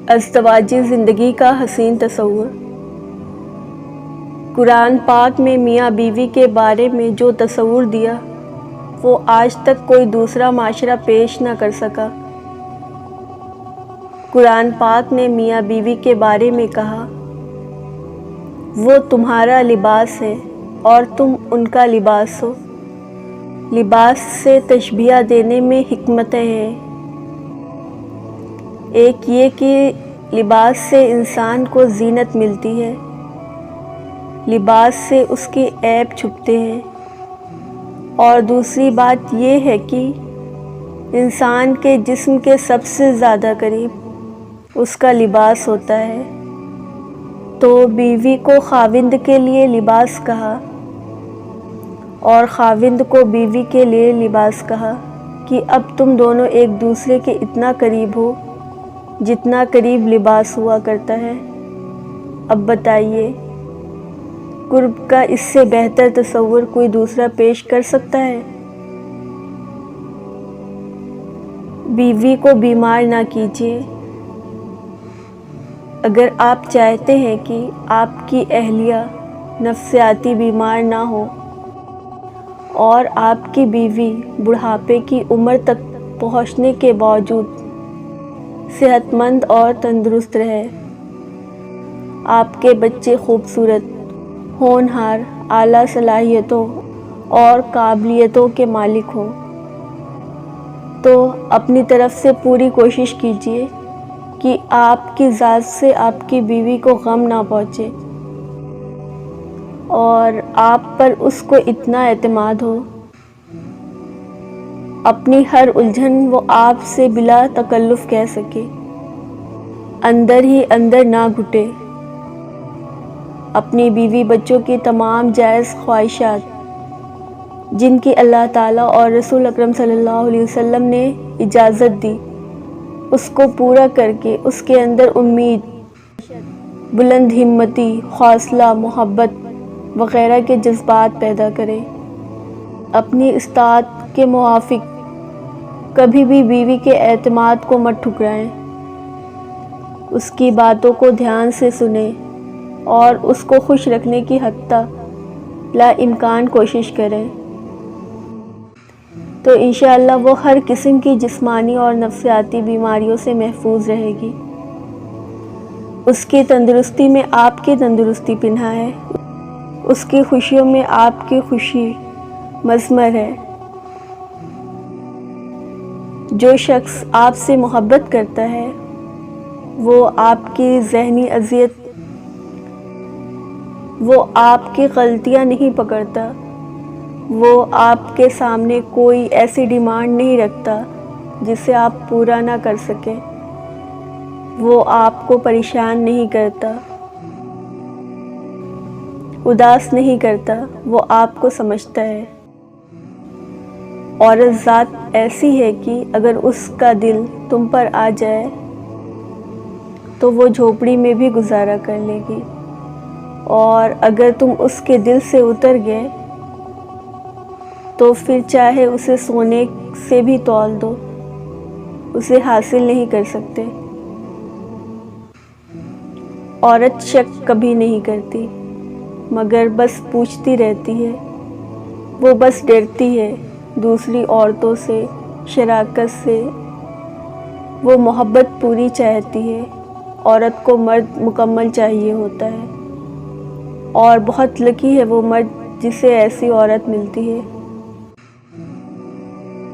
ازدواجی زندگی کا حسین تصور۔ قرآن پاک میں میاں بیوی کے بارے میں جو تصور دیا وہ آج تک کوئی دوسرا معاشرہ پیش نہ کر سکا۔ قرآن پاک نے میاں بیوی کے بارے میں کہا، وہ تمہارا لباس ہے اور تم ان کا لباس ہو۔ لباس سے تشبیہ دینے میں حکمتیں ہیں۔ ایک یہ کہ لباس سے انسان کو زینت ملتی ہے، لباس سے اس کے عیب چھپتے ہیں، اور دوسری بات یہ ہے کہ انسان کے جسم کے سب سے زیادہ قریب اس کا لباس ہوتا ہے۔ تو بیوی کو خاوند کے لیے لباس کہا اور خاوند کو بیوی کے لیے لباس کہا کہ اب تم دونوں ایک دوسرے کے اتنا قریب ہو جتنا قریب لباس ہوا کرتا ہے۔ اب بتائیے، قرب کا اس سے بہتر تصور کوئی دوسرا پیش کر سکتا ہے؟ بیوی کو بیمار نہ کیجیے۔ اگر آپ چاہتے ہیں کہ آپ کی اہلیہ نفسیاتی بیمار نہ ہو اور آپ کی بیوی بڑھاپے کی عمر تک پہنچنے کے باوجود صحت مند اور تندرست رہے، آپ کے بچے خوبصورت، ہونہار، اعلیٰ صلاحیتوں اور قابلیتوں کے مالک ہوں، تو اپنی طرف سے پوری کوشش کیجیے کہ آپ کی ذات سے آپ کی بیوی کو غم نہ پہنچے اور آپ پر اس کو اتنا اعتماد ہو، اپنی ہر الجھن وہ آپ سے بلا تکلف کہہ سکے، اندر ہی اندر نہ گھٹے۔ اپنی بیوی بچوں کی تمام جائز خواہشات جن کی اللہ تعالیٰ اور رسول اکرم صلی اللہ علیہ وسلم نے اجازت دی، اس کو پورا کر کے اس کے اندر امید، بلند ہمتی، حوصلہ، محبت وغیرہ کے جذبات پیدا کرے۔ اپنی استطاعت کے موافق کبھی بھی بیوی کے اعتماد کو مت ٹھکرائیں، اس کی باتوں کو دھیان سے سنیں اور اس کو خوش رکھنے کی حتی لا امکان کوشش کریں، تو انشاءاللہ وہ ہر قسم کی جسمانی اور نفسیاتی بیماریوں سے محفوظ رہے گی۔ اس کی تندرستی میں آپ کی تندرستی پنہاں ہے، اس کی خوشیوں میں آپ کی خوشی مضمر ہے۔ جو شخص آپ سے محبت کرتا ہے وہ آپ کی ذہنی اذیت، وہ آپ کی غلطیاں نہیں پکڑتا، وہ آپ کے سامنے کوئی ایسی ڈیمانڈ نہیں رکھتا جسے آپ پورا نہ کر سکیں، وہ آپ کو پریشان نہیں کرتا، اداس نہیں کرتا، وہ آپ کو سمجھتا ہے۔ عورت ذات ایسی ہے کہ اگر اس کا دل تم پر آ جائے تو وہ جھوپڑی میں بھی گزارا کر لے گی، اور اگر تم اس کے دل سے اتر گئے تو پھر چاہے اسے سونے سے بھی تول دو، اسے حاصل نہیں کر سکتے۔ عورت شک کبھی نہیں کرتی مگر بس پوچھتی رہتی ہے، وہ بس ڈرتی ہے دوسری عورتوں سے، شراکت سے۔ وہ محبت پوری چاہتی ہے۔ عورت کو مرد مکمل چاہیے ہوتا ہے، اور بہت لکی ہے وہ مرد جسے ایسی عورت ملتی ہے۔